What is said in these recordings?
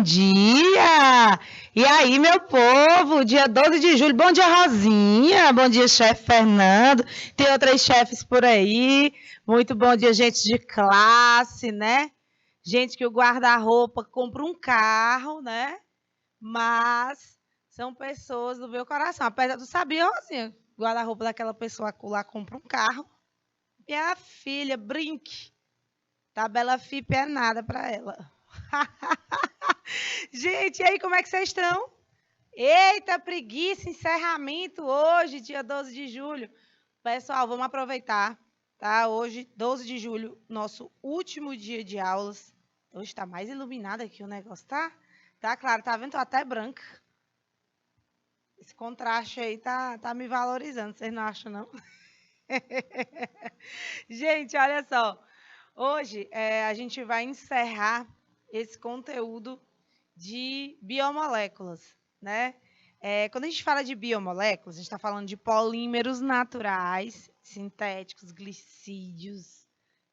dia! E aí, meu povo, dia 12 de julho, bom dia, Rosinha, bom dia, chefe Fernando, tem outras chefes por aí, muito bom dia, gente de classe, né? Gente que o guarda-roupa compra um carro, né? Mas são pessoas do meu coração, apesar de sabia, Rosinha, o guarda-roupa daquela pessoa lá compra um carro, minha filha, brinque, tabela FIP é nada para ela. Gente, e aí, como é que vocês estão? Eita, preguiça, encerramento hoje, dia 12 de julho. Pessoal, vamos aproveitar, tá? Hoje, 12 de julho, nosso último dia de aulas. Hoje está mais iluminado aqui o negócio, tá? Tá claro, tá vendo? Tô até branca. Esse contraste aí tá me valorizando, vocês não acham, não? Gente, olha só. Hoje a gente vai encerrar esse conteúdo de biomoléculas, né? Quando a gente fala de biomoléculas, a gente está falando de polímeros naturais, sintéticos, glicídios,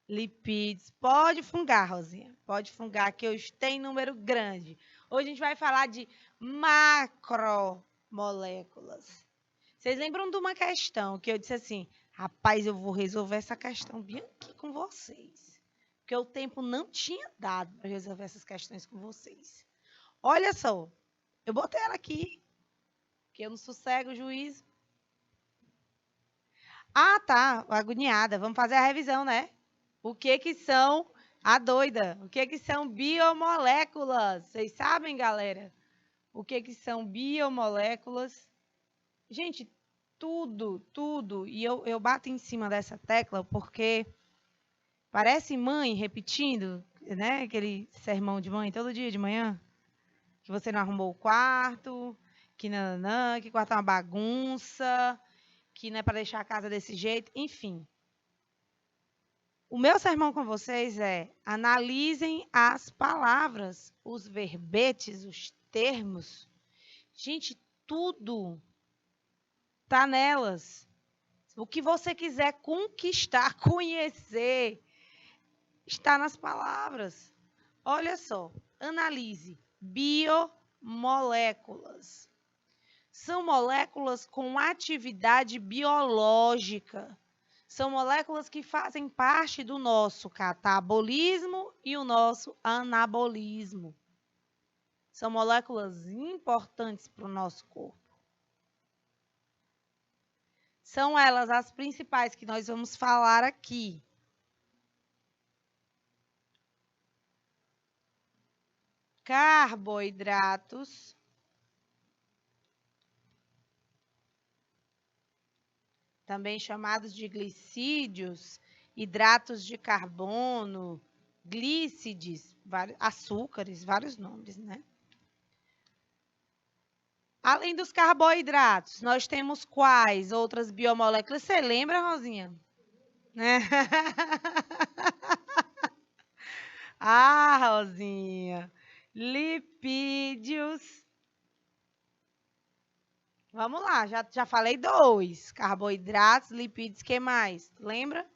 lipídios. Pode fungar, Rosinha, pode fungar, que hoje tem número grande. Hoje a gente vai falar de macromoléculas. Vocês lembram de uma questão que eu disse assim, rapaz, eu vou resolver essa questão bem aqui com vocês. Porque o tempo não tinha dado para resolver essas questões com vocês. Olha só, eu botei ela aqui, que eu não sossego o juízo. Ah, tá, agoniada. Vamos fazer a revisão, né? O que são, a doida, o que são biomoléculas? Vocês sabem, galera? O que são biomoléculas? Gente, tudo. E eu bato em cima dessa tecla porque parece mãe repetindo, né? Aquele sermão de mãe todo dia de manhã. Que você não arrumou o quarto, que nananã, que o quarto é uma bagunça, que não é para deixar a casa desse jeito, enfim. O meu sermão com vocês é: analisem as palavras, os verbetes, os termos. Gente, tudo está nelas. O que você quiser conquistar, conhecer, está nas palavras. Olha só, analise biomoléculas. São moléculas com atividade biológica. São moléculas que fazem parte do nosso catabolismo e o nosso anabolismo. São moléculas importantes para o nosso corpo. São elas as principais que nós vamos falar aqui. Carboidratos, também chamados de glicídios, hidratos de carbono, glícides, açúcares, vários nomes, né? Além dos carboidratos, nós temos quais outras biomoléculas? Você lembra, Rosinha? Né? Ah, Rosinha. Lipídios. Vamos lá, já falei 2. Carboidratos, lipídios, que mais? Lembra?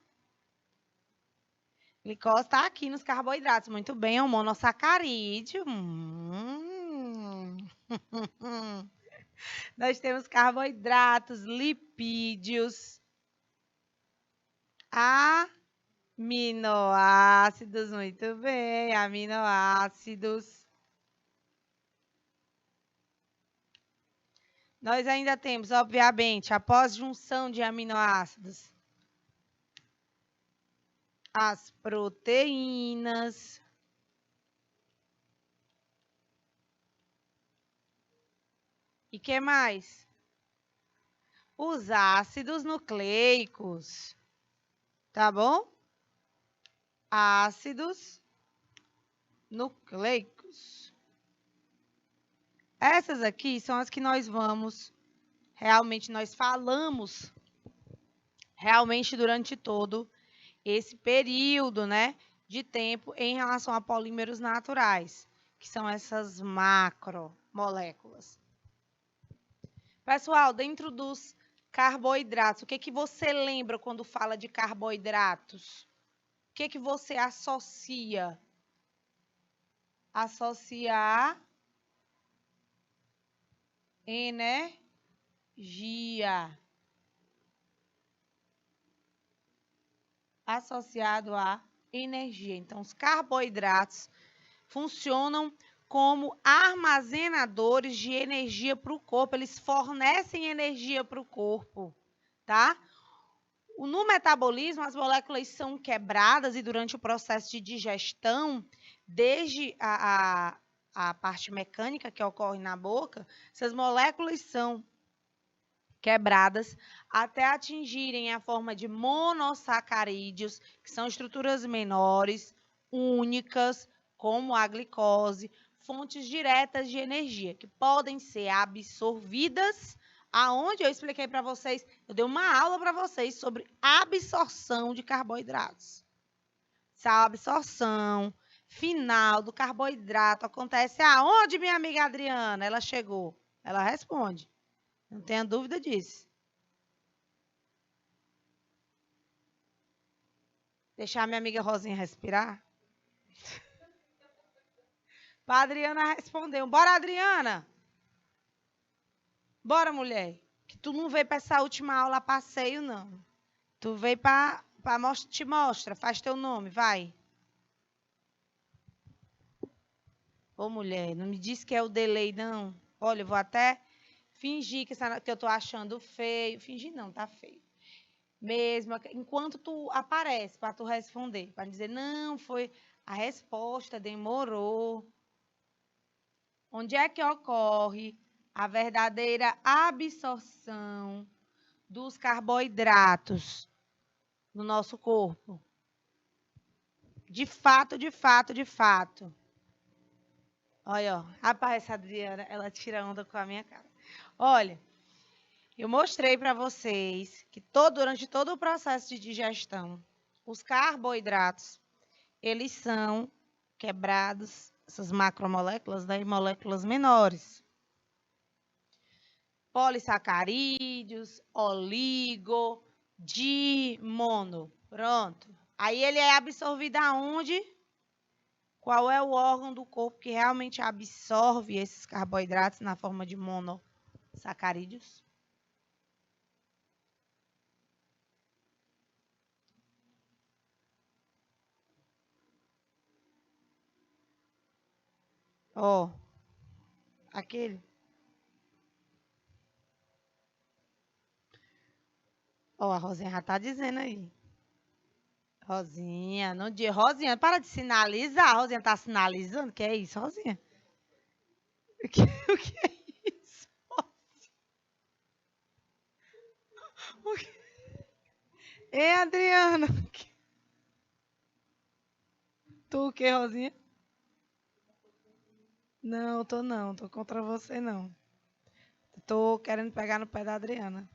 Glicose está aqui nos carboidratos. Muito bem, é um monossacarídeo. Nós temos carboidratos, lipídios, aminoácidos. Muito bem, aminoácidos. Nós ainda temos, obviamente, após junção de aminoácidos, as proteínas. E que mais? Os ácidos nucleicos. Tá bom? Ácidos nucleicos. Essas aqui são as que nós falamos realmente durante todo esse período, né, de tempo em relação a polímeros naturais, que são essas macromoléculas. Pessoal, dentro dos carboidratos, o que você lembra quando fala de carboidratos? O que você associa? Associa energia. Associado à energia. Então, os carboidratos funcionam como armazenadores de energia para o corpo. Eles fornecem energia para o corpo, tá? No metabolismo, as moléculas são quebradas e durante o processo de digestão, desde a parte mecânica que ocorre na boca, essas moléculas são quebradas até atingirem a forma de monossacarídeos, que são estruturas menores, únicas, como a glicose, fontes diretas de energia, que podem ser absorvidas, aonde eu expliquei para vocês, eu dei uma aula para vocês sobre absorção de carboidratos. Essa absorção final do carboidrato acontece aonde, minha amiga Adriana? Ela chegou. Ela responde. Não tenha dúvida disso. Deixar a minha amiga Rosinha respirar. Para a Adriana responder. Bora, Adriana! Bora, mulher. Que tu não veio para essa última aula a passeio, não. Tu veio para te mostra. Faz teu nome, vai. Ô, mulher, não me diz que é o delay, não. Olha, eu vou até fingir que eu tô achando feio. Fingir não, tá feio. Mesmo, enquanto tu aparece para tu responder, para dizer, não, foi a resposta, demorou. Onde é que ocorre a verdadeira absorção dos carboidratos no nosso corpo? De fato, de fato, de fato. Olha, ó, rapaz, essa Adriana, ela tira onda com a minha cara. Olha, eu mostrei para vocês que durante todo o processo de digestão, os carboidratos, eles são quebrados, essas macromoléculas, né, em moléculas menores. Polissacarídeos, oligo, dimono. Pronto. Aí ele é absorvido aonde? Qual é o órgão do corpo que realmente absorve esses carboidratos na forma de monossacarídeos? Ó, aquele. Ó, a Rosinha já tá dizendo aí. Rosinha, não diga. Rosinha, para de sinalizar. A Rosinha tá sinalizando. O que é isso, Rosinha? O que é isso? Ei, Adriana. Tu o que, Rosinha? Não, tô não. Tô contra você, não. Tô querendo pegar no pé da Adriana.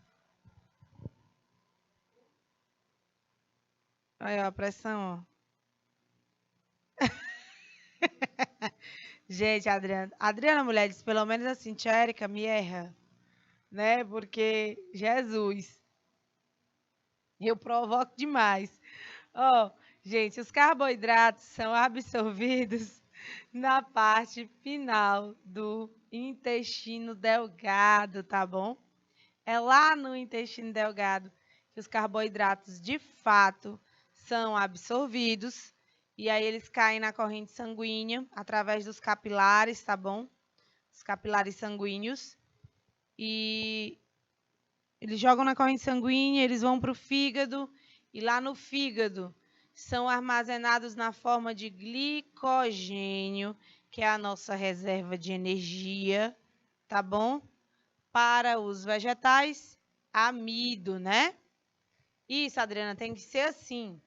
Olha a pressão, ó. Gente, Adriana, mulher, disse pelo menos assim, tia Érica, me erra. Né? Porque, Jesus, eu provoco demais. Ó, gente, os carboidratos são absorvidos na parte final do intestino delgado, tá bom? É lá no intestino delgado que os carboidratos, de fato, são absorvidos. E aí eles caem na corrente sanguínea através dos capilares, tá bom? Os capilares sanguíneos. E eles jogam na corrente sanguínea, eles vão para o fígado. E lá no fígado são armazenados na forma de glicogênio, que é a nossa reserva de energia, tá bom? Para os vegetais, amido, né? Isso, Adriana, tem que ser assim.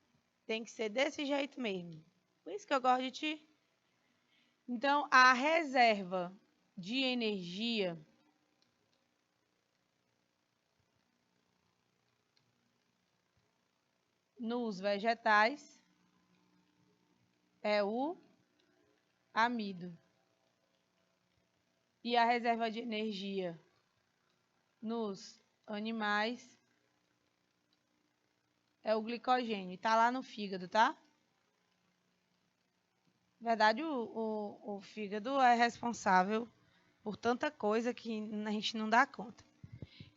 Tem que ser desse jeito mesmo. Por isso que eu gosto de ti. Então, a reserva de energia nos vegetais é o amido. E a reserva de energia nos animais é o glicogênio. Está lá no fígado, tá? Na verdade, o fígado é responsável por tanta coisa que a gente não dá conta.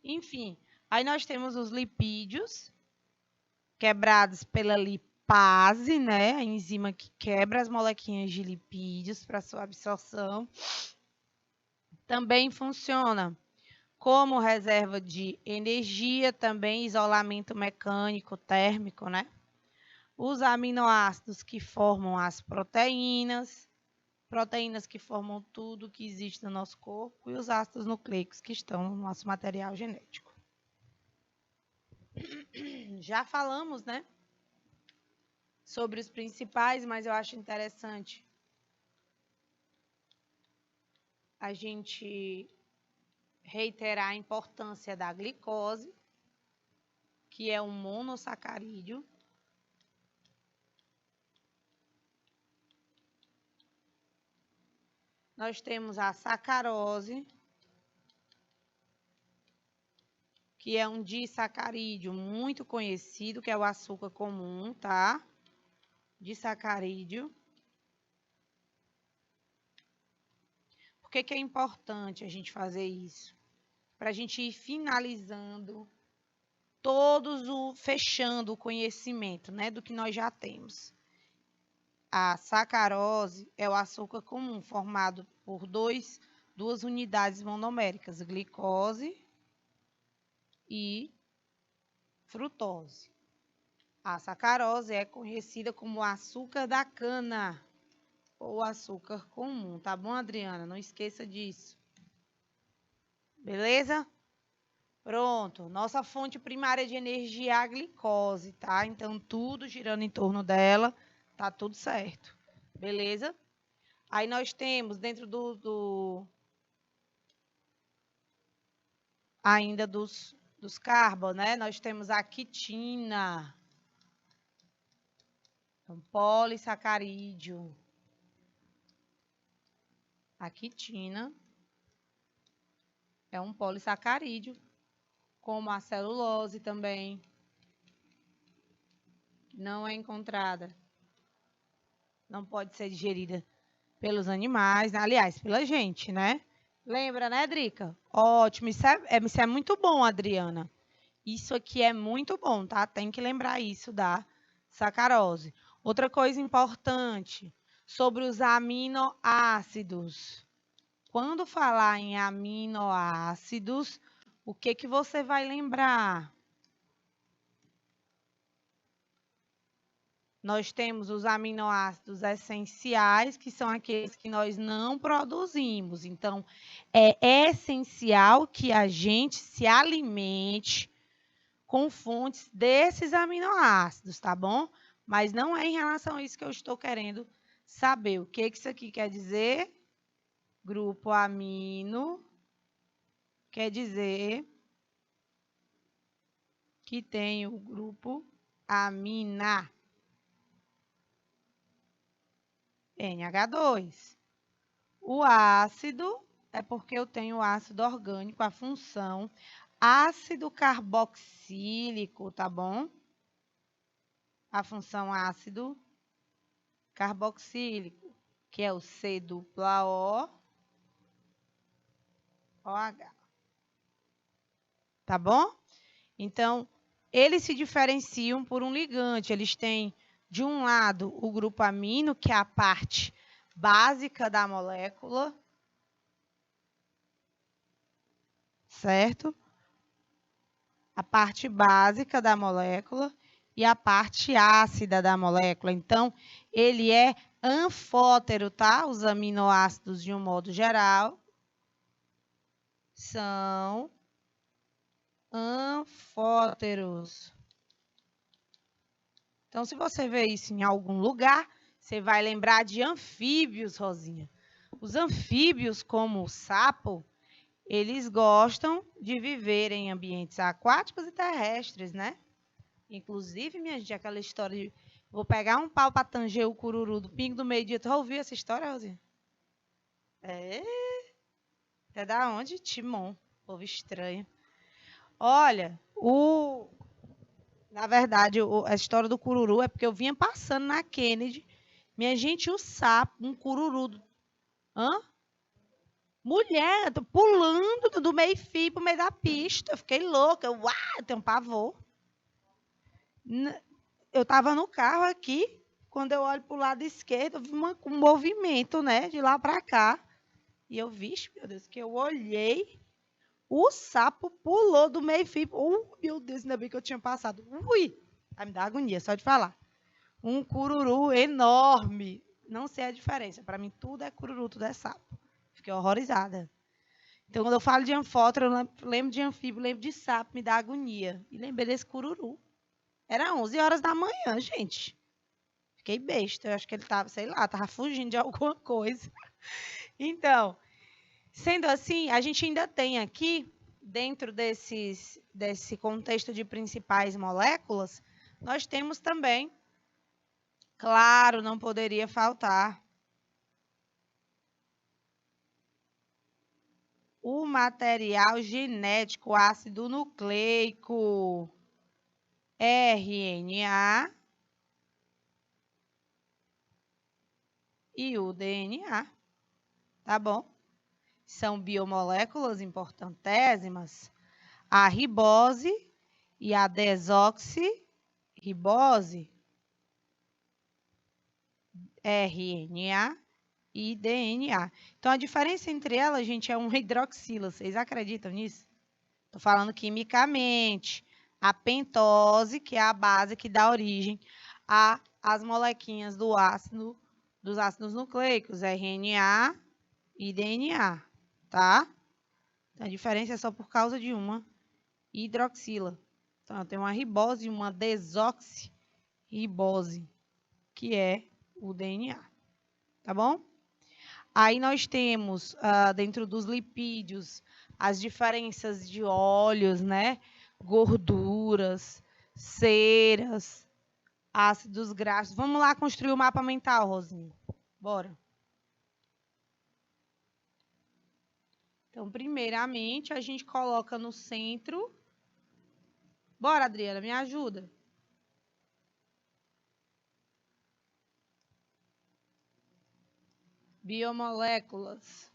Enfim, aí nós temos os lipídios, quebrados pela lipase, né? A enzima que quebra as molequinhas de lipídios para sua absorção. Também funciona como reserva de energia, também isolamento mecânico, térmico, né? Os aminoácidos que formam as proteínas que formam tudo que existe no nosso corpo, e os ácidos nucleicos que estão no nosso material genético. Já falamos, né, sobre os principais, mas eu acho interessante a gente reiterar a importância da glicose, que é um monossacarídeo. Nós temos a sacarose, que é um disacarídeo muito conhecido, que é o açúcar comum, tá? Disacarídeo. Por que é importante a gente fazer isso? Para a gente ir finalizando fechando o conhecimento, né, do que nós já temos. A sacarose é o açúcar comum, formado por duas unidades monoméricas, glicose e frutose. A sacarose é conhecida como açúcar da cana, ou açúcar comum, tá bom, Adriana? Não esqueça disso. Beleza? Pronto. Nossa fonte primária de energia é a glicose, tá? Então, tudo girando em torno dela, tá tudo certo. Beleza? Aí nós temos dentro ainda dos carbo, né? Nós temos a quitina, um polissacarídeo. A quitina é um polissacarídeo, como a celulose também, não é encontrada, não pode ser digerida pelos animais, aliás, pela gente, né? Lembra, né, Drica? Ótimo, isso é muito bom, Adriana. Isso aqui é muito bom, tá? Tem que lembrar isso da sacarose. Outra coisa importante sobre os aminoácidos. Quando falar em aminoácidos, o que você vai lembrar? Nós temos os aminoácidos essenciais, que são aqueles que nós não produzimos. Então, é essencial que a gente se alimente com fontes desses aminoácidos, tá bom? Mas não é em relação a isso que eu estou querendo saber. O que isso aqui quer dizer? Grupo amino quer dizer que tem o grupo amina. NH2. O ácido é porque eu tenho ácido orgânico, a função ácido carboxílico, tá bom? A função ácido carboxílico, que é o C dupla O, OH. Tá bom? Então, eles se diferenciam por um ligante. Eles têm, de um lado, o grupo amino, que é a parte básica da molécula, certo? A parte básica da molécula e a parte ácida da molécula. Então, ele é anfótero, tá? Os aminoácidos, de um modo geral, são anfóteros. Então, se você vê isso em algum lugar, você vai lembrar de anfíbios, Rosinha. Os anfíbios, como o sapo, eles gostam de viver em ambientes aquáticos e terrestres, né? Inclusive, minha gente, aquela história de vou pegar um pau para tanger o cururu do pingo do meio-dia. Tu já ouviu essa história, Rosinha? É. Até da onde? Timon. Povo estranho. Olha, na verdade, a história do cururu é porque eu vinha passando na Kennedy. Minha gente, um sapo, um cururu. Hã? Mulher, eu tô pulando do meio-fio pro meio da pista. Eu fiquei louca. Uau, eu tenho pavor. Eu tava no carro aqui, quando eu olho pro lado esquerdo, eu vi um movimento, né, de lá para cá. E eu vi, meu Deus, que eu olhei, o sapo pulou do meio-fio. Meu Deus, ainda bem que eu tinha passado. Ui! Vai me dar agonia, só de falar. Um cururu enorme. Não sei a diferença. Para mim, tudo é cururu, tudo é sapo. Fiquei horrorizada. Então, quando eu falo de anfótero, eu lembro de anfíbio, lembro de sapo, me dá agonia. E lembrei desse cururu. Era 11 horas da manhã, gente. Fiquei besta. Eu acho que ele tava, sei lá, tava fugindo de alguma coisa. Então, sendo assim, a gente ainda tem aqui, dentro desse contexto de principais moléculas, nós temos também, claro, não poderia faltar, o material genético ácido nucleico, RNA e o DNA, tá bom? São biomoléculas importantésimas, a ribose e a desoxirribose, RNA e DNA. Então, a diferença entre elas, gente, é uma hidroxila. Vocês acreditam nisso? Estou falando quimicamente. A pentose, que é a base que dá origem às molequinhas dos ácidos nucleicos, RNA e DNA, tá? Então, a diferença é só por causa de uma hidroxila. Então, tem uma ribose e uma desoxirribose, que é o DNA, tá bom? Aí nós temos, dentro dos lipídios, as diferenças de óleos, né? Gorduras, ceras, ácidos graxos. Vamos lá construir o mapa mental, Rosinha. Bora. Então, primeiramente, a gente coloca no centro. Bora, Adriana, me ajuda. Biomoléculas.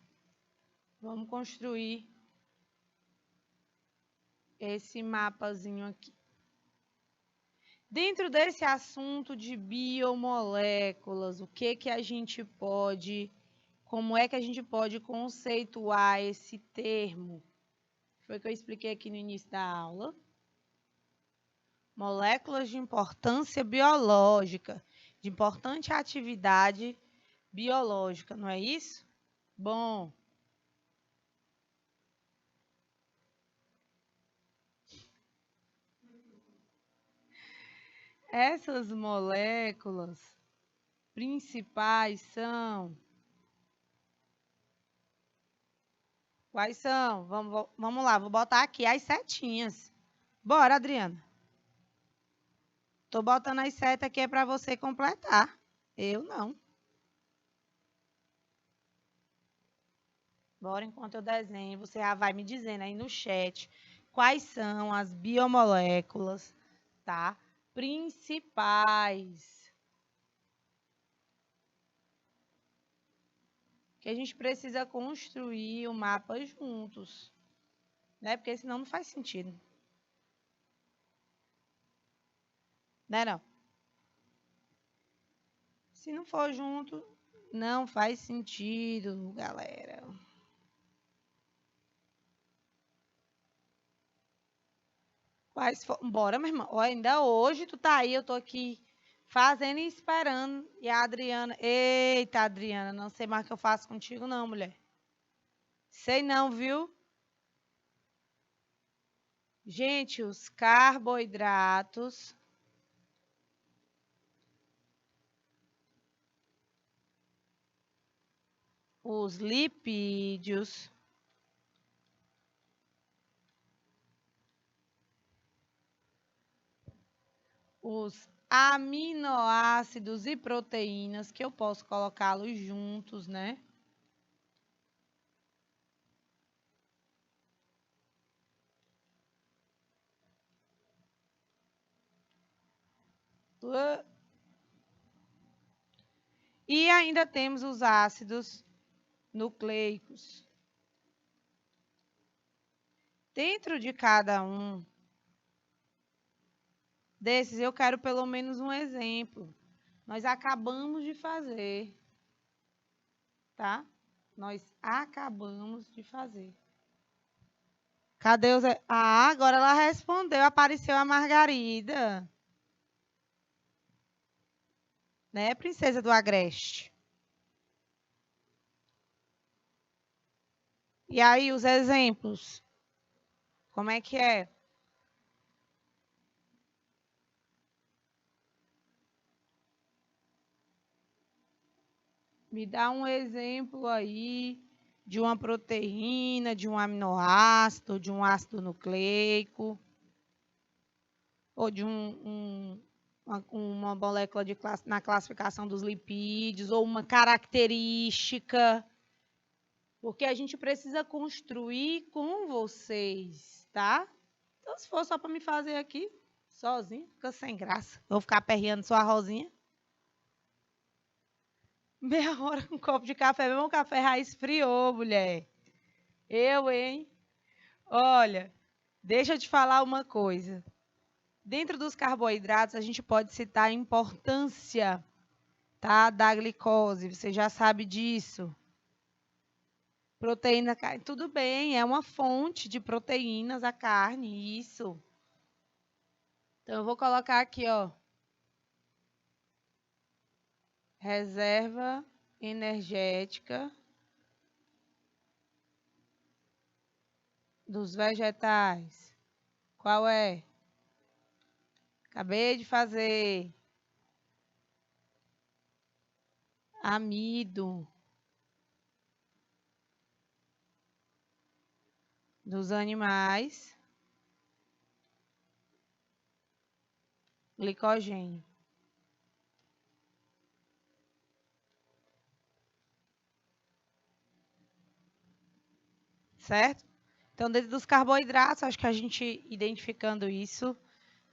Vamos construir esse mapazinho aqui. Dentro desse assunto de biomoléculas, o que que a gente pode, como é que a gente pode conceituar esse termo? Foi o que eu expliquei aqui no início da aula. Moléculas de importância biológica, de importante atividade biológica, não é isso? Bom. Essas moléculas principais são... Quais são? Vamos lá, vou botar aqui as setinhas. Bora, Adriana. Tô botando as setas aqui para você completar. Eu não. Bora, enquanto eu desenho, você já vai me dizendo aí no chat quais são as biomoléculas, tá? Principais. Que a gente precisa construir o mapa juntos, né? Porque senão não faz sentido. Né, não? Se não for junto, não faz sentido, galera. Bora, meu irmão. Ainda hoje tu tá aí, eu tô aqui fazendo e esperando. E a Adriana... Eita, Adriana, não sei mais o que eu faço contigo não, mulher. Sei não, viu? Gente, os carboidratos... Os lipídios... Os aminoácidos e proteínas, que eu posso colocá-los juntos, né? E ainda temos os ácidos nucleicos. Dentro de cada um desses, eu quero pelo menos um exemplo. Nós acabamos de fazer, tá? Nós acabamos de fazer. Cadê os... Ah, agora ela respondeu, apareceu a Margarida. Né, princesa do Agreste? E aí, os exemplos? Como é que é? Me dá um exemplo aí de uma proteína, de um aminoácido, de um ácido nucleico, ou de uma molécula na classificação dos lipídios, ou uma característica, porque a gente precisa construir com vocês, tá? Então, se for só para me fazer aqui, sozinho, fica sem graça. Vou ficar aperreando sua Rosinha. Meia hora um copo de café, mesmo um café raiz esfriou, mulher. Eu, hein? Olha, deixa eu te falar uma coisa. Dentro dos carboidratos, a gente pode citar a importância, tá, da glicose. Você já sabe disso. Proteína, tudo bem, é uma fonte de proteínas a carne, isso. Então, eu vou colocar aqui, ó. Reserva energética dos vegetais. Qual é? Acabei de fazer. Amido. Dos animais. Glicogênio. Certo? Então, dentro dos carboidratos, acho que a gente identificando isso,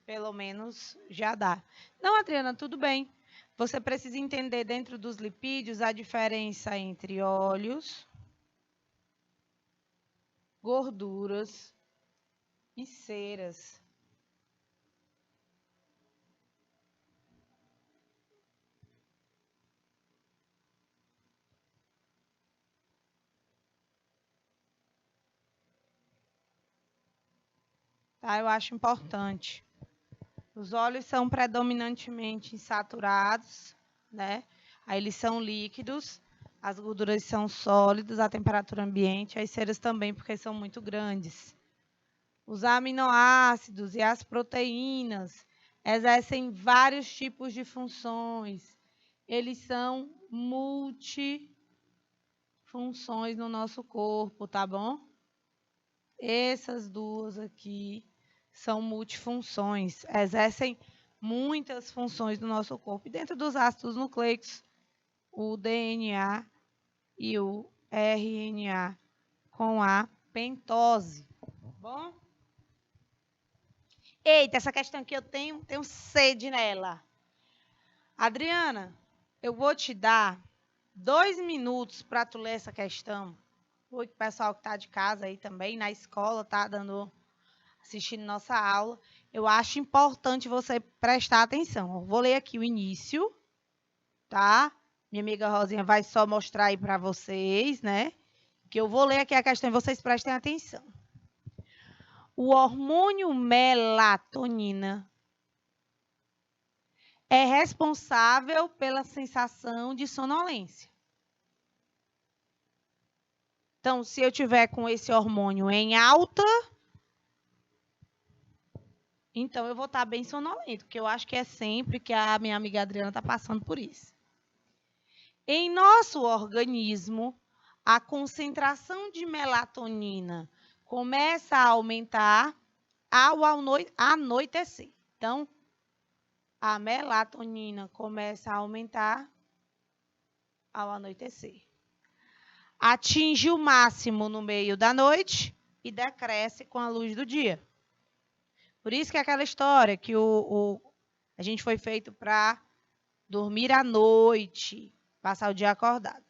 pelo menos já dá. Não, Adriana, tudo bem. Você precisa entender dentro dos lipídios a diferença entre óleos, gorduras e ceras. Tá? Eu acho importante. Os óleos são predominantemente insaturados, né? Aí eles são líquidos, as gorduras são sólidas à temperatura ambiente, as ceras também, porque são muito grandes. Os aminoácidos e as proteínas exercem vários tipos de funções. Eles são multifunções no nosso corpo, tá bom? Essas duas aqui são multifunções, exercem muitas funções no nosso corpo. E dentro dos ácidos nucleicos, o DNA e o RNA com a pentose. Bom? Eita, essa questão aqui eu tenho sede nela. Adriana, eu vou te dar 2 minutos para tu ler essa questão. O pessoal que está de casa aí também, na escola, tá assistindo nossa aula. Eu acho importante você prestar atenção. Eu vou ler aqui o início, tá? Minha amiga Rosinha vai só mostrar aí para vocês, né? Que eu vou ler aqui a questão e vocês prestem atenção. O hormônio melatonina é responsável pela sensação de sonolência. Então, se eu tiver com esse hormônio em alta, então eu vou estar bem sonolento, porque eu acho que é sempre que a minha amiga Adriana está passando por isso. Em nosso organismo, a concentração de melatonina começa a aumentar ao anoitecer. Então, a melatonina começa a aumentar ao anoitecer. Atinge o máximo no meio da noite e decresce com a luz do dia. Por isso que é aquela história que a gente foi feito para dormir à noite, passar o dia acordado.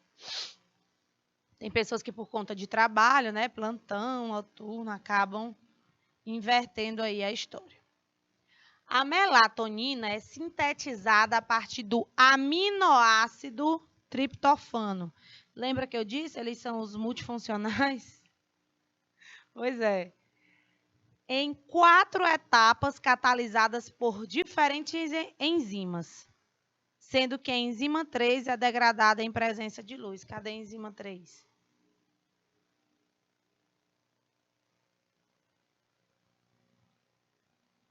Tem pessoas que por conta de trabalho, né, plantão, noturno, acabam invertendo aí a história. A melatonina é sintetizada a partir do aminoácido triptofano. Lembra que eu disse? Eles são os multifuncionais? Pois é. Em 4 etapas catalisadas por diferentes enzimas, sendo que a enzima 3 é degradada em presença de luz. Cadê a enzima 3?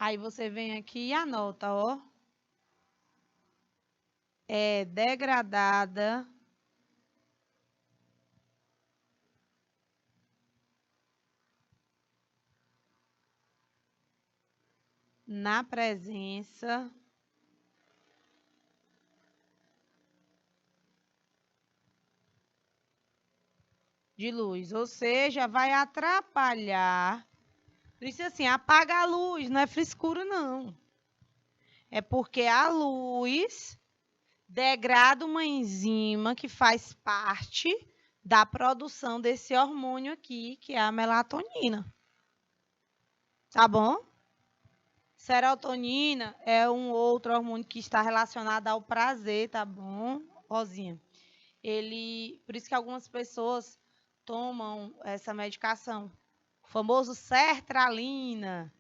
Aí você vem aqui e anota, ó. É degradada na presença de luz, ou seja, vai atrapalhar. Por isso, assim, apaga a luz, não é frescura, não. É porque a luz degrada uma enzima que faz parte da produção desse hormônio aqui, que é a melatonina. Tá bom? Serotonina é um outro hormônio que está relacionado ao prazer, tá bom, Rosinha? Por isso que algumas pessoas tomam essa medicação. O famoso sertralina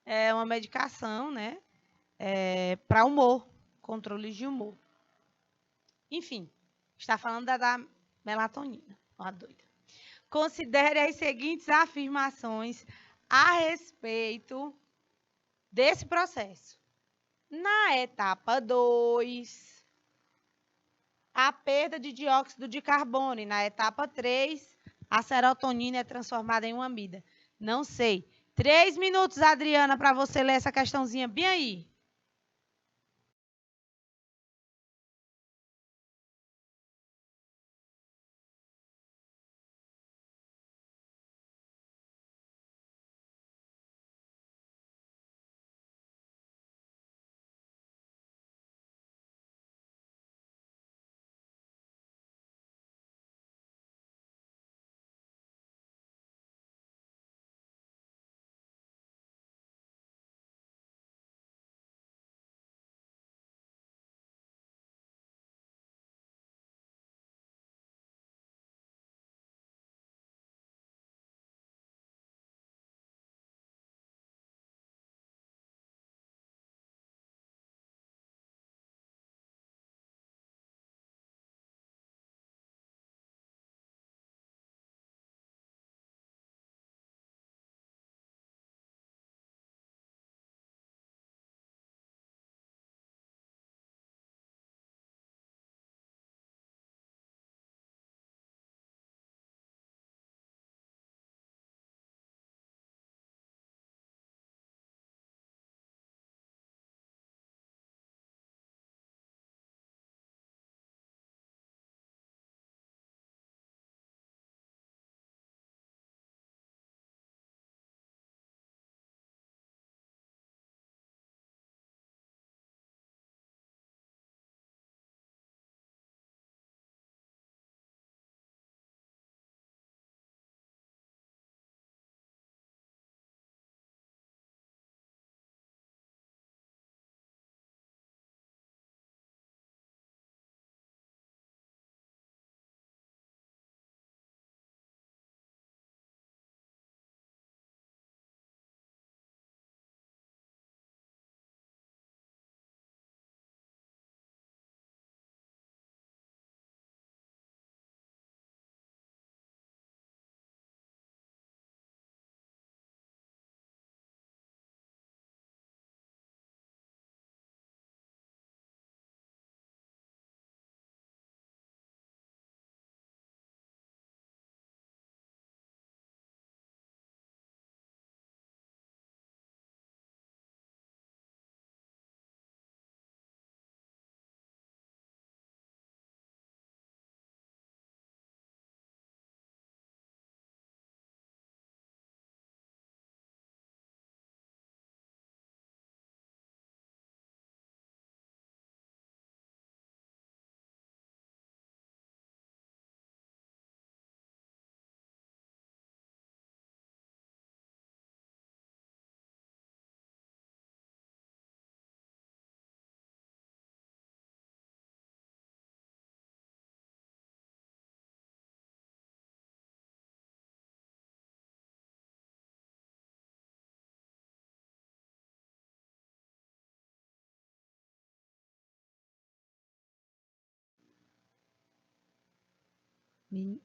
é uma medicação, né? Para humor, controle de humor. Enfim, está falando da melatonina. Ó, doida. Considere as seguintes afirmações a respeito desse processo. Na etapa 2, a perda de dióxido de carbono. E na etapa 3, a serotonina é transformada em uma amida. Não sei. 3 minutos, Adriana, para você ler essa questãozinha bem aí.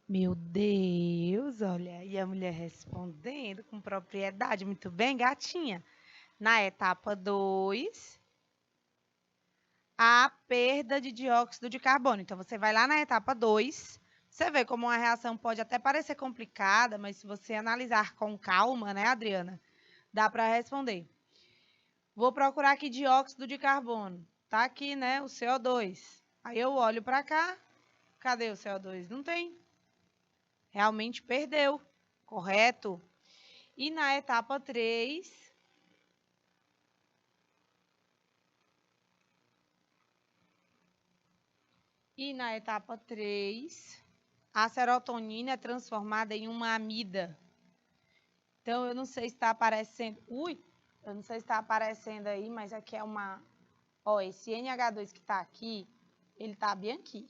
Meu Deus, olha, e a mulher respondendo com propriedade. Muito bem, gatinha. Na etapa 2, a perda de dióxido de carbono. Então, você vai lá na etapa 2, você vê como uma reação pode até parecer complicada, mas se você analisar com calma, né, Adriana, dá para responder. Vou procurar aqui dióxido de carbono. Tá aqui, né, o CO2. Aí eu olho para cá, cadê o CO2? Não tem. Realmente perdeu, correto? E na etapa 3, a serotonina é transformada em uma amida. Então, eu não sei se está aparecendo. Eu não sei se está aparecendo aí, mas aqui é uma. Ó, esse NH2 que está aqui, ele está bem aqui.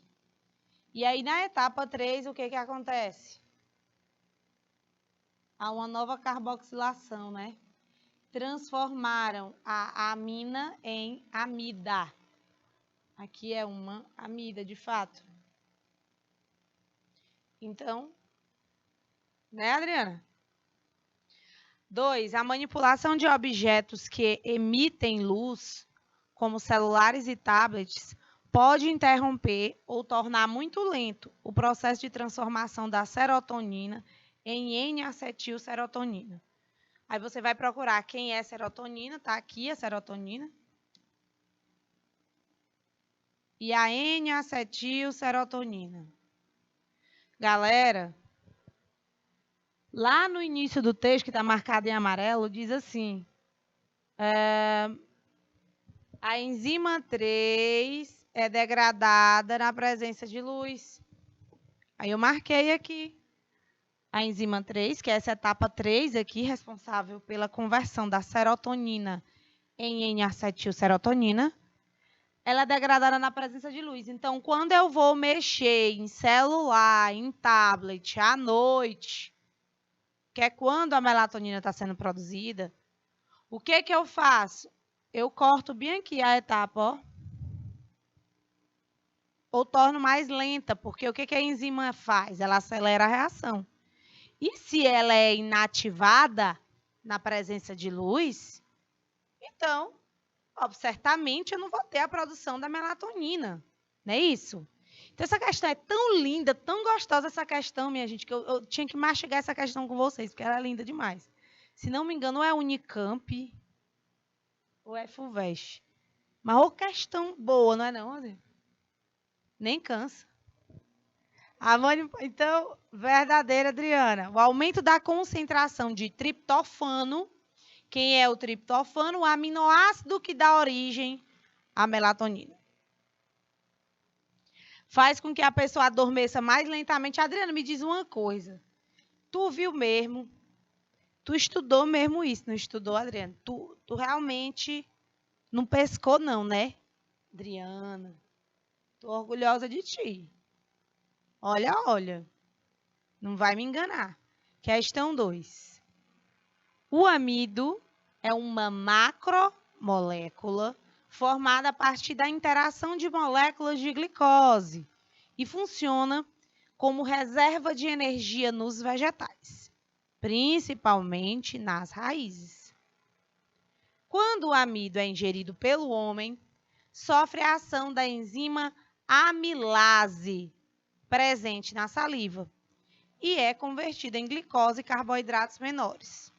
E aí, na etapa 3, o que acontece? Há uma nova carboxilação, né? Transformaram a amina em amida. Aqui é uma amida, de fato. Então, né, Adriana? 2. A manipulação de objetos que emitem luz, como celulares e tablets, pode interromper ou tornar muito lento o processo de transformação da serotonina em N-acetilserotonina. Aí você vai procurar quem é serotonina, tá aqui a serotonina. E a N-acetilserotonina. Galera, lá no início do texto, que está marcado em amarelo, diz assim: a enzima 3 é degradada na presença de luz. Aí eu marquei aqui. A enzima 3, que é essa etapa 3 aqui, responsável pela conversão da serotonina em N-acetilserotonina, ela é degradada na presença de luz. Então, quando eu vou mexer em celular, em tablet, à noite, que é quando a melatonina está sendo produzida, o que eu faço? Eu corto bem aqui a etapa, ó, ou torno mais lenta, porque o que a enzima faz? Ela acelera a reação. E se ela é inativada na presença de luz, então, certamente eu não vou ter a produção da melatonina, não é isso? Então, essa questão é tão linda, tão gostosa essa questão, minha gente, que eu tinha que mastigar essa questão com vocês, porque ela é linda demais. Se não me engano, é Unicamp ou é FUVEST. Mas ô questão boa, não é não, André? Nem cansa. Então, verdadeira, Adriana. O aumento da concentração de triptofano. Quem é o triptofano? O aminoácido que dá origem à melatonina. Faz com que a pessoa adormeça mais lentamente. Adriana, me diz uma coisa. Tu viu mesmo? Tu estudou mesmo isso, não estudou, Adriana? Tu realmente não pescou, não, né? Adriana, tô orgulhosa de ti. Olha, olha. Não vai me enganar. Questão 2. O amido é uma macromolécula formada a partir da interação de moléculas de glicose e funciona como reserva de energia nos vegetais, principalmente nas raízes. Quando o amido é ingerido pelo homem, sofre a ação da enzima amilase, presente na saliva, e é convertida em glicose e carboidratos menores.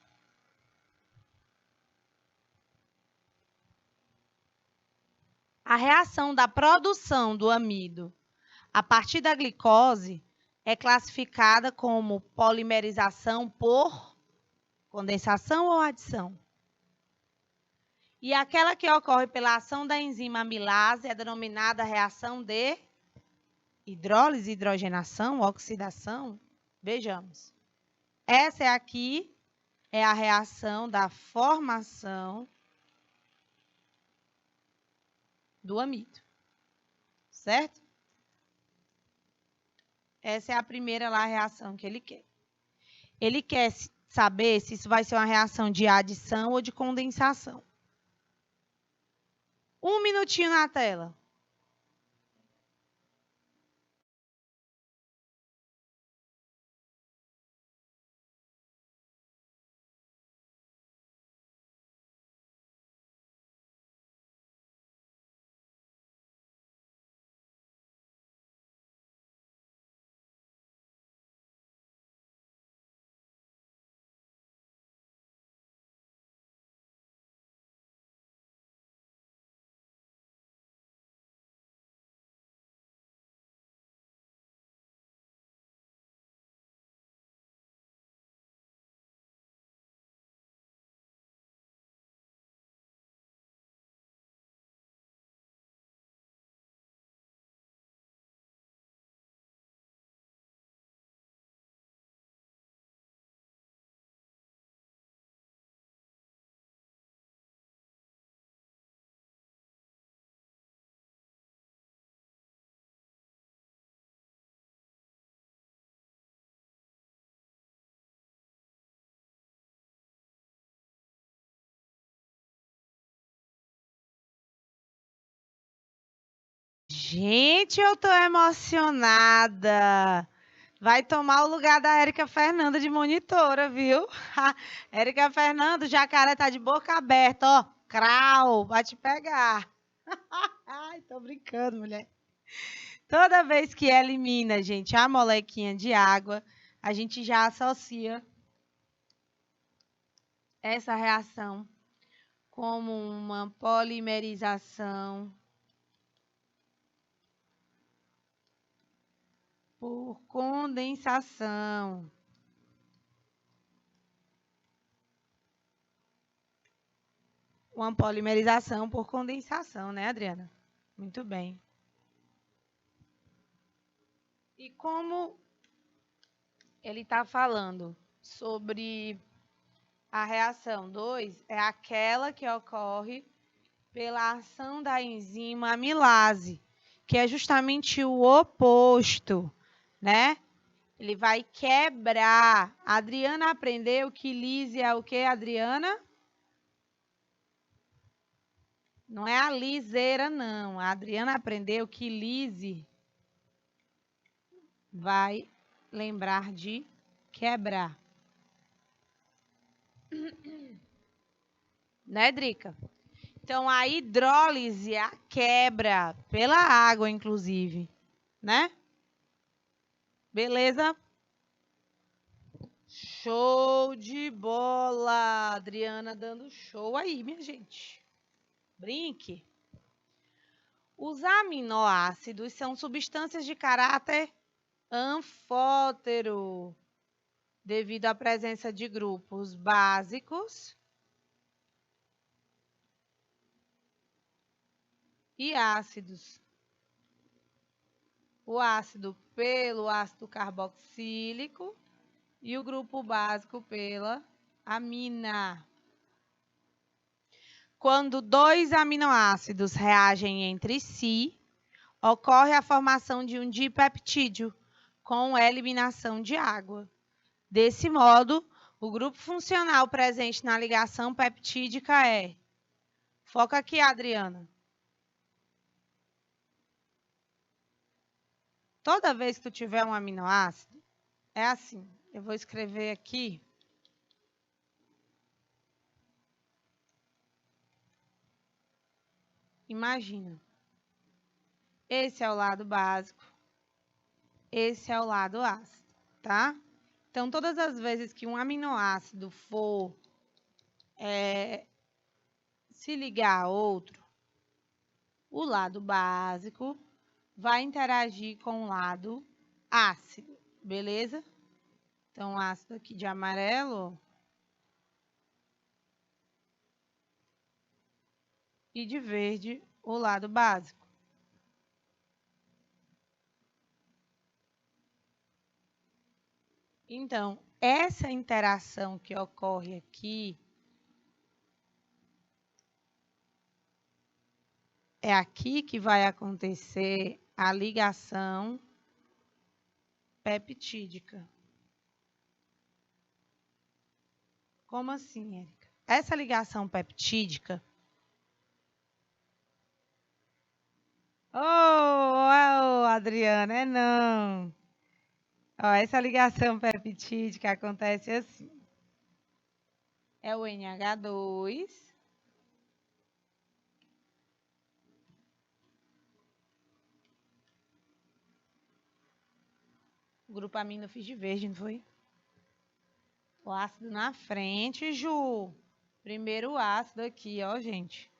A reação da produção do amido a partir da glicose é classificada como polimerização por condensação ou adição. E aquela que ocorre pela ação da enzima amilase é denominada reação de hidrólise, hidrogenação, oxidação. Vejamos. Essa aqui é a reação da formação do amido. Certo? Essa é a primeira lá, reação que ele quer. Ele quer saber se isso vai ser uma reação de adição ou de condensação. 1 minutinho na tela. Gente, eu tô emocionada. Vai tomar o lugar da Érica Fernanda de monitora, viu? Érica Fernanda, o jacaré tá de boca aberta, ó. Crau, vai te pegar. Ai, tô brincando, mulher. Toda vez que elimina, gente, a molequinha de água, a gente já associa essa reação como uma polimerização por condensação. Uma polimerização por condensação, né, Adriana? Muito bem. E como ele está falando sobre a reação 2, é aquela que ocorre pela ação da enzima amilase, que é justamente o oposto, né? Ele vai quebrar. A Adriana aprendeu que lise é o quê, Adriana? Não é a liseira, não. A Adriana aprendeu que lise vai lembrar de quebrar. Né, Drica? Então, a hidrólise é a quebra pela água, inclusive, né? Beleza? Show de bola! Adriana dando show aí, minha gente. Brinque. Os aminoácidos são substâncias de caráter anfótero, devido à presença de grupos básicos e ácidos. O ácido pelo ácido carboxílico e o grupo básico pela amina. Quando dois aminoácidos reagem entre si, ocorre a formação de um dipeptídeo com eliminação de água. Desse modo, o grupo funcional presente na ligação peptídica é... Foca aqui, Adriana. Toda vez que tu tiver um aminoácido, é assim. Eu vou escrever aqui. Imagina. Esse é o lado básico. Esse é o lado ácido, tá? Então, todas as vezes que um aminoácido for se ligar a outro, o lado básico vai interagir com o lado ácido, beleza? Então, ácido aqui de amarelo e de verde o lado básico. Então, essa interação que ocorre aqui é aqui que vai acontecer a ligação peptídica. Como assim, Érica? Essa ligação peptídica... Oh, Adriana, é não. Ó, essa ligação peptídica acontece assim. É o NH2. O grupo amino eu fiz de verde, não foi? O ácido na frente, Ju. Primeiro o ácido aqui, ó, gente.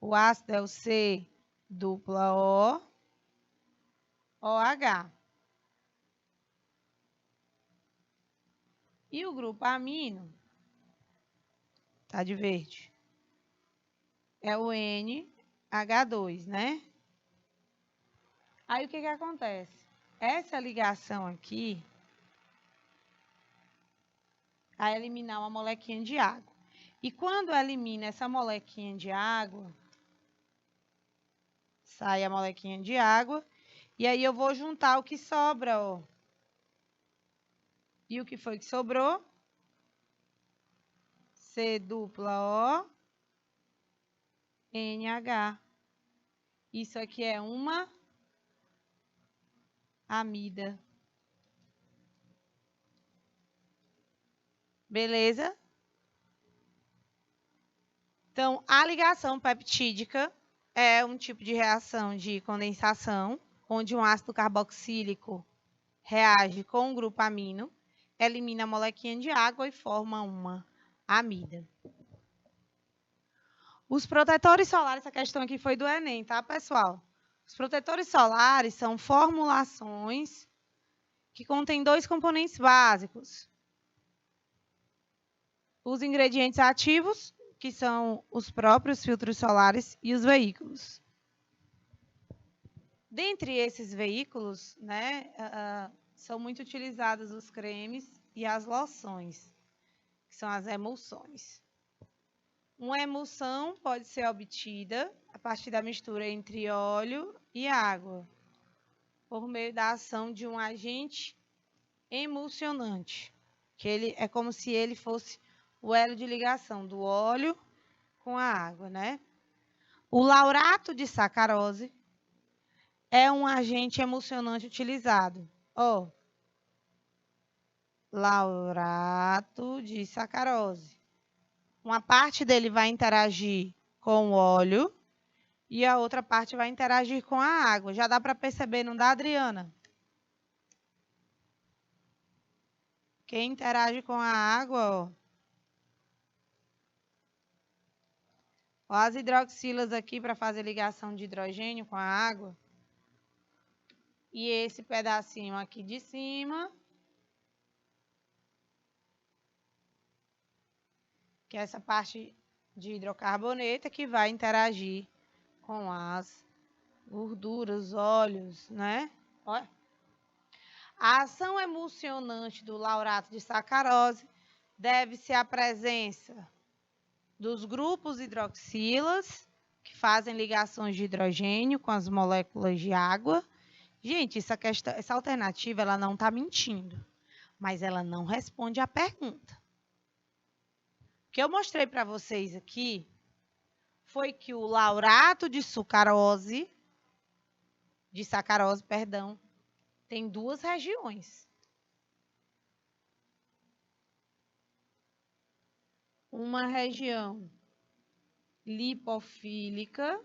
O ácido é o C dupla O, OH. E o grupo amino, tá de verde, é o NH2, né? Aí, o que que acontece? Essa ligação aqui vai eliminar uma molequinha de água. E quando elimina essa molequinha de água, sai a molequinha de água, e aí eu vou juntar o que sobra, ó. E o que foi que sobrou? C dupla O, NH. Isso aqui é uma amida. Beleza? Então, a ligação peptídica é um tipo de reação de condensação, onde um ácido carboxílico reage com um grupo amino, elimina a molequinha de água e forma uma amida. Os protetores solares, essa questão aqui foi do Enem, tá, pessoal? Os protetores solares são formulações que contêm dois componentes básicos. Os ingredientes ativos, que são os próprios filtros solares, e os veículos. Dentre esses veículos, né, são muito utilizados os cremes e as loções, que são as emulsões. Uma emulsão pode ser obtida a partir da mistura entre óleo e água, por meio da ação de um agente emulsionante, que ele é como se ele fosse o elo de ligação do óleo com a água, né? O laurato de sacarose é um agente emulsionante utilizado. Ó, laurato de sacarose. Uma parte dele vai interagir com o óleo e a outra parte vai interagir com a água. Já dá para perceber, não dá, Adriana? Quem interage com a água, ó. Ó, as hidroxilas aqui para fazer ligação de hidrogênio com a água. E esse pedacinho aqui de cima, que é essa parte de hidrocarboneta que vai interagir com as gorduras, óleos, né? Olha. A ação emulsionante do laurato de sacarose deve-se à presença dos grupos hidroxilas, que fazem ligações de hidrogênio com as moléculas de água. Gente, essa alternativa ela não está mentindo, mas ela não responde à pergunta. O que eu mostrei para vocês aqui foi que o laurato de sacarose, tem duas regiões. Uma região lipofílica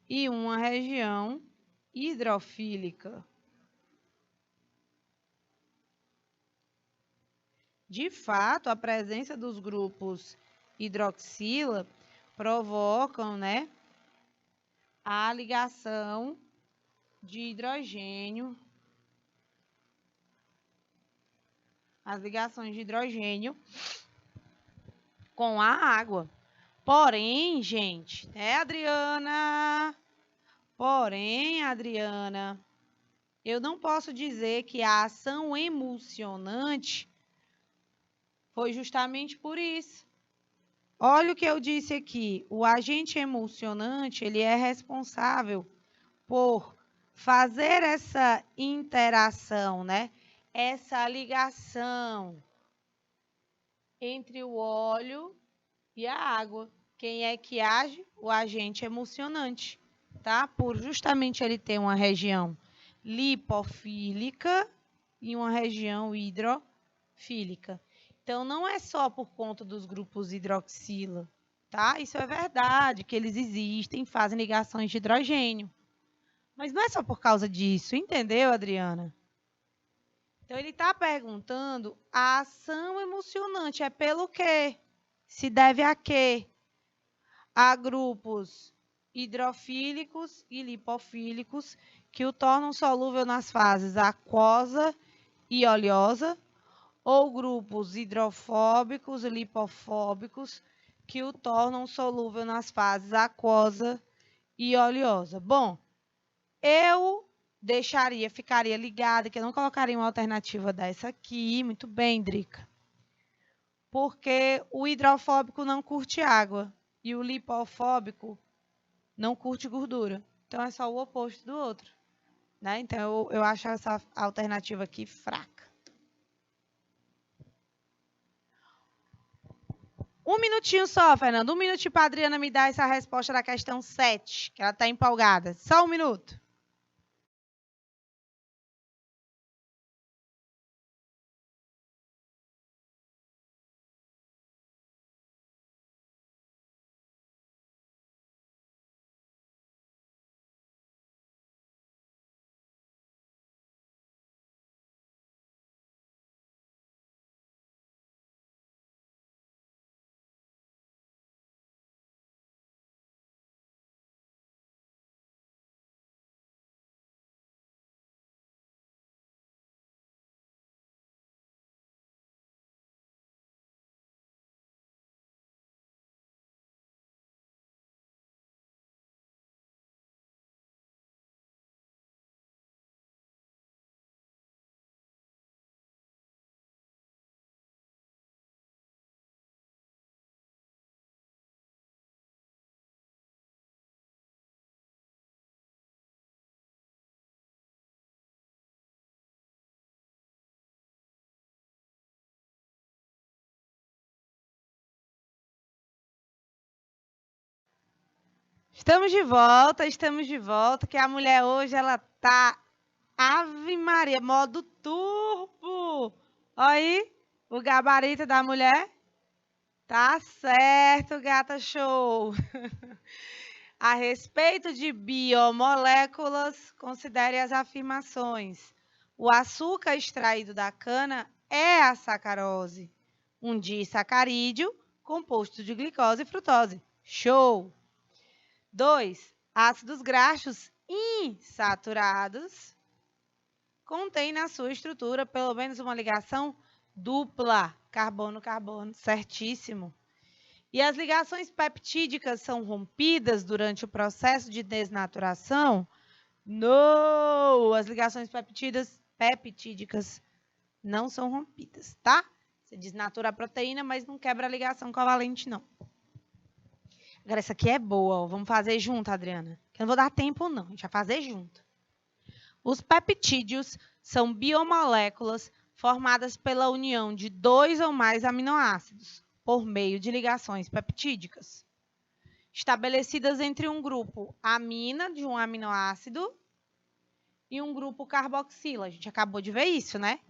e uma região hidrofílica. De fato, a presença dos grupos hidroxila provocam, né, a ligação de hidrogênio, as ligações de hidrogênio com a água. Porém, gente, né, Adriana? Porém, Adriana, eu não posso dizer que a ação emulsionante foi justamente por isso. Olha o que eu disse aqui. O agente emulsionante, ele é responsável por fazer essa interação, né? Essa ligação entre o óleo e a água. Quem é que age? O agente emulsionante, tá? Por justamente ele ter uma região lipofílica e uma região hidrofílica. Então, não é só por conta dos grupos hidroxila, tá? Isso é verdade, que eles existem, fazem ligações de hidrogênio. Mas não é só por causa disso, entendeu, Adriana? Então, ele está perguntando, a ação emulsionante é pelo quê? Se deve a quê? A grupos hidrofílicos e lipofílicos que o tornam solúvel nas fases aquosa e oleosa, ou grupos hidrofóbicos e lipofóbicos que o tornam solúvel nas fases aquosa e oleosa. Bom, eu ficaria ligada, que eu não colocaria uma alternativa dessa aqui. Muito bem, Drica. Porque o hidrofóbico não curte água e o lipofóbico não curte gordura. Então, é só o oposto do outro, né? Então, eu acho essa alternativa aqui fraca. Um minutinho só, Fernando. Um minutinho para a Adriana me dar essa resposta da questão 7, que ela está empolgada. Só um minuto. Estamos de volta, que a mulher hoje, ela tá Ave Maria, modo turbo. Olha aí, o gabarito da mulher. Tá certo, gata show. A respeito de biomoléculas, considere as afirmações. O açúcar extraído da cana é a sacarose, um disacarídeo composto de glicose e frutose. Show! 2. Ácidos graxos insaturados contém na sua estrutura pelo menos uma ligação dupla, carbono-carbono, certíssimo. E as ligações peptídicas são rompidas durante o processo de desnaturação? Não! As ligações peptídicas não são rompidas, tá? Você desnatura a proteína, mas não quebra a ligação covalente, não. Agora, essa aqui é boa, ó. Vamos fazer junto, Adriana. Que eu não vou dar tempo, não. A gente vai fazer junto. Os peptídeos são biomoléculas formadas pela união de 2 ou mais aminoácidos, por meio de ligações peptídicas, estabelecidas entre um grupo amina, de um aminoácido, e um grupo carboxila. A gente acabou de ver isso, né?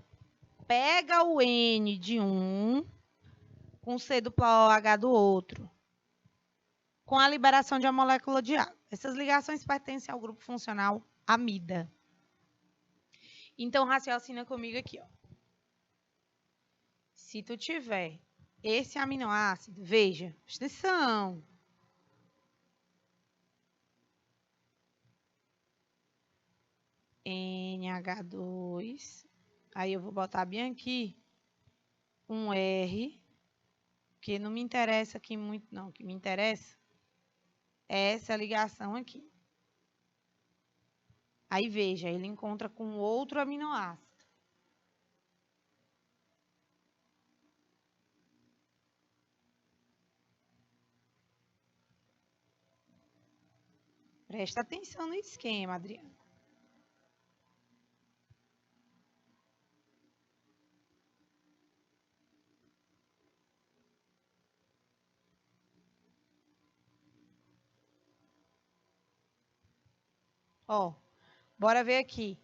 Pega o N de um com C dupla OH do outro, com a liberação de uma molécula de água. Essas ligações pertencem ao grupo funcional amida. Então, raciocina comigo aqui, ó. Se tu tiver esse aminoácido, veja, presta atenção. NH2. Aí eu vou botar bem aqui um R, que não me interessa aqui muito, não. O que me interessa é essa ligação aqui. Aí, veja, ele encontra com outro aminoácido. Presta atenção no esquema, Adriana. Ó, bora ver aqui.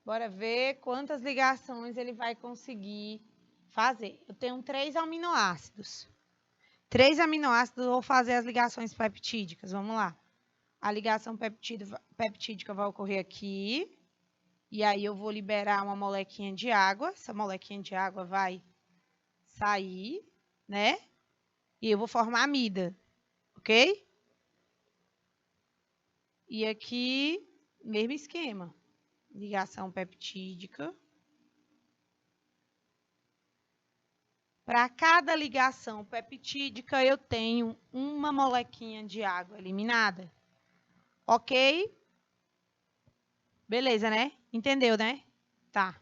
Bora ver quantas ligações ele vai conseguir fazer. Eu tenho 3 aminoácidos. 3 aminoácidos, eu vou fazer as ligações peptídicas. Vamos lá. A ligação peptídica vai ocorrer aqui. E aí eu vou liberar uma molequinha de água. Essa molequinha de água vai sair, né? E eu vou formar amida, ok? E aqui, mesmo esquema. Ligação peptídica. Para cada ligação peptídica, eu tenho uma molequinha de água eliminada. Ok? Beleza, né? Entendeu, né? Tá.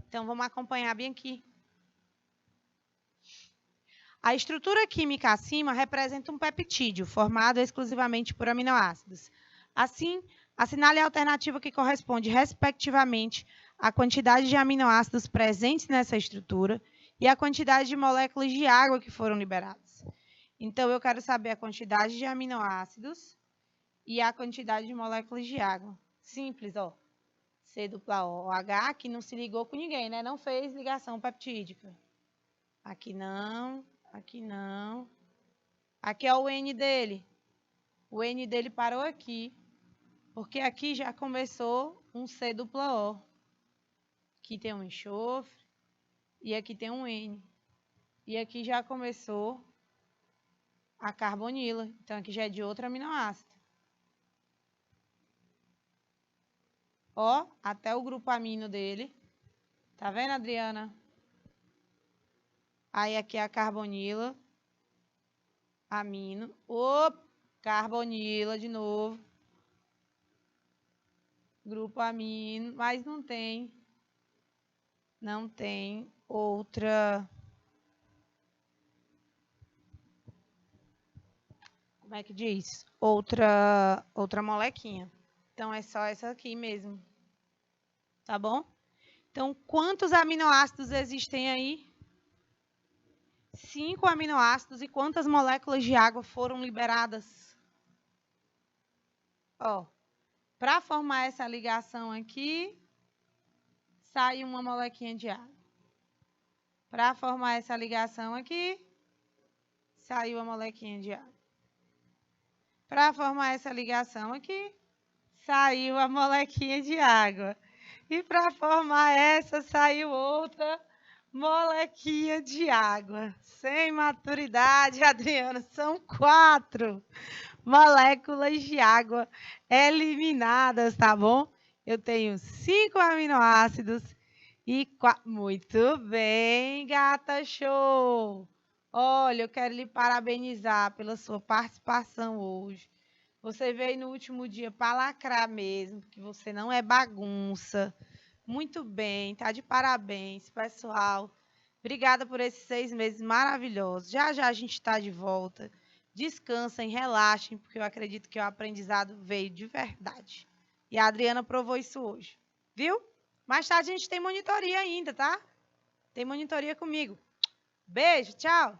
Então, vamos acompanhar bem aqui. A estrutura química acima representa um peptídeo formado exclusivamente por aminoácidos. Assim, assinale a alternativa que corresponde, respectivamente, à quantidade de aminoácidos presentes nessa estrutura e à quantidade de moléculas de água que foram liberadas. Então, eu quero saber a quantidade de aminoácidos e a quantidade de moléculas de água. Simples, ó. C-O-H, que não se ligou com ninguém, né? Não fez ligação peptídica. Aqui não, aqui não. Aqui é o N dele. O N dele parou aqui, porque aqui já começou um C-O. Aqui tem um enxofre e aqui tem um N. E aqui já começou a carbonila. Então, aqui já é de outro aminoácido. Ó, até o grupo amino dele. Tá vendo, Adriana? Aí, aqui é a carbonila. Amino. Opa, carbonila de novo. Grupo amino. Mas não tem outra... Como é que diz? Outra molequinha. Então, é só essa aqui mesmo. Tá bom? Então, quantos aminoácidos existem aí? 5 aminoácidos. E quantas moléculas de água foram liberadas? Ó, para formar essa ligação aqui, sai uma molequinha de água. Para formar essa ligação aqui, saiu uma molequinha de água. Para formar essa ligação aqui, saiu a molequinha de água. E para formar essa, saiu outra molequinha de água. Sem maturidade, Adriana, são 4 moléculas de água eliminadas, tá bom? Eu tenho 5 aminoácidos e 4... Muito bem, gata, show! Olha, eu quero lhe parabenizar pela sua participação hoje. Você veio no último dia para lacrar mesmo, porque você não é bagunça. Muito bem, tá de parabéns, pessoal. Obrigada por esses 6 meses maravilhosos. Já já a gente está de volta. Descansem, relaxem, porque eu acredito que o aprendizado veio de verdade. E a Adriana provou isso hoje, viu? Mais tarde a gente tem monitoria ainda, tá? Tem monitoria comigo. Beijo, tchau!